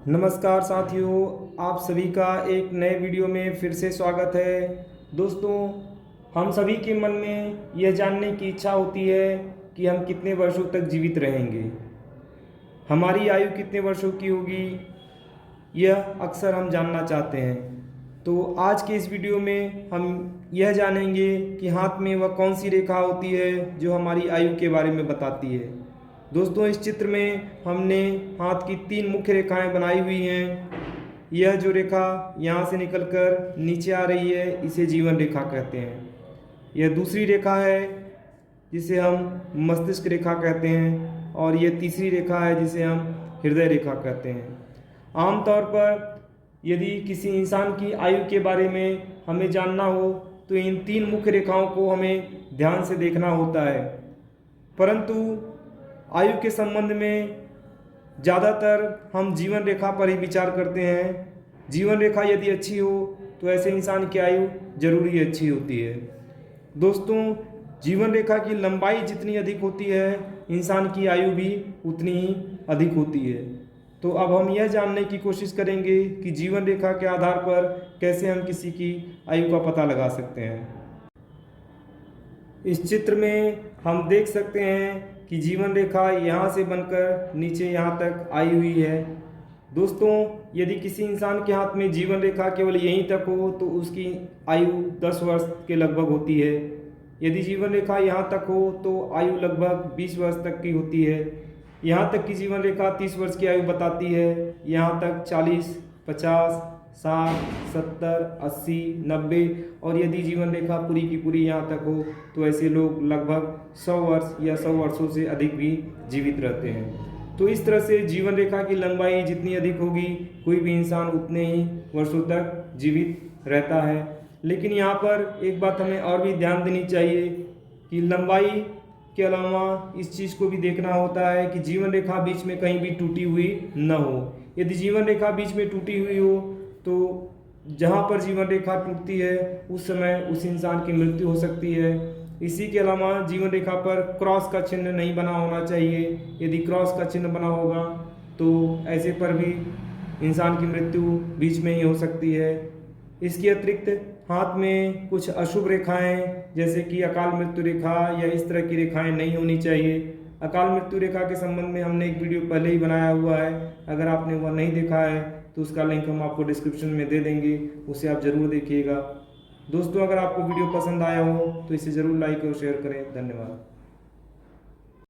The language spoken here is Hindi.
नमस्कार साथियों, आप सभी का एक नए वीडियो में फिर से स्वागत है। दोस्तों, हम सभी के मन में यह जानने की इच्छा होती है कि हम कितने वर्षों तक जीवित रहेंगे, हमारी आयु कितने वर्षों की होगी, यह अक्सर हम जानना चाहते हैं। तो आज के इस वीडियो में हम यह जानेंगे कि हाथ में वह कौन सी रेखा होती है जो हमारी आयु के बारे में बताती है। दोस्तों, इस चित्र में हमने हाथ की 3 मुख्य रेखाएं बनाई हुई हैं। यह जो रेखा यहाँ से निकलकर नीचे आ रही है, इसे जीवन रेखा कहते हैं। यह दूसरी रेखा है जिसे हम मस्तिष्क रेखा कहते हैं, और यह तीसरी रेखा है जिसे हम हृदय रेखा कहते हैं। आमतौर पर यदि किसी इंसान की आयु के बारे में हमें जानना हो तो इन 3 मुख्य रेखाओं को हमें ध्यान से देखना होता है, परंतु आयु के संबंध में ज़्यादातर हम जीवन रेखा पर ही विचार करते हैं। जीवन रेखा यदि अच्छी हो तो ऐसे इंसान की आयु जरूर ही अच्छी होती है। दोस्तों, जीवन रेखा की लंबाई जितनी अधिक होती है, इंसान की आयु भी उतनी ही अधिक होती है। तो अब हम यह जानने की कोशिश करेंगे कि जीवन रेखा के आधार पर कैसे हम किसी की आयु का पता लगा सकते हैं। इस चित्र में हम देख सकते हैं कि जीवन रेखा यहाँ से बनकर नीचे यहाँ तक आई हुई है। दोस्तों, यदि किसी इंसान के हाथ में जीवन रेखा केवल यहीं तक हो तो उसकी आयु 10 वर्ष के लगभग होती है। यदि जीवन रेखा यहाँ तक हो तो आयु लगभग 20 वर्ष तक की होती है। यहाँ तक की जीवन रेखा 30 वर्ष की आयु बताती है। यहाँ तक 40, 50, 60, 70, 80, 90 और यदि जीवन रेखा पूरी की पूरी यहाँ तक हो तो ऐसे लोग लगभग 100 वर्ष या 100 वर्षों से अधिक भी जीवित रहते हैं। तो इस तरह से जीवन रेखा की लंबाई जितनी अधिक होगी, कोई भी इंसान उतने ही वर्षों तक जीवित रहता है। लेकिन यहाँ पर एक बात हमें और भी ध्यान देनी चाहिए कि लंबाई के अलावा इस चीज़ को भी देखना होता है कि जीवन रेखा बीच में कहीं भी टूटी हुई न हो। यदि जीवन रेखा बीच में टूटी हुई हो तो जहाँ पर जीवन रेखा टूटती है उस समय उस इंसान की मृत्यु हो सकती है। इसी के अलावा जीवन रेखा पर क्रॉस का चिन्ह नहीं बना होना चाहिए। यदि क्रॉस का चिन्ह बना होगा तो ऐसे पर भी इंसान की मृत्यु बीच में ही हो सकती है। इसके अतिरिक्त हाथ में कुछ अशुभ रेखाएं जैसे कि अकाल मृत्यु रेखा या इस तरह की रेखाएं नहीं होनी चाहिए। अकाल मृत्यु रेखा के संबंध में हमने एक वीडियो पहले ही बनाया हुआ है, अगर आपने वह नहीं देखा है तो उसका लिंक हम आपको डिस्क्रिप्शन में दे देंगे, उसे आप ज़रूर देखिएगा। दोस्तों, अगर आपको वीडियो पसंद आया हो तो इसे ज़रूर लाइक और शेयर करें। धन्यवाद।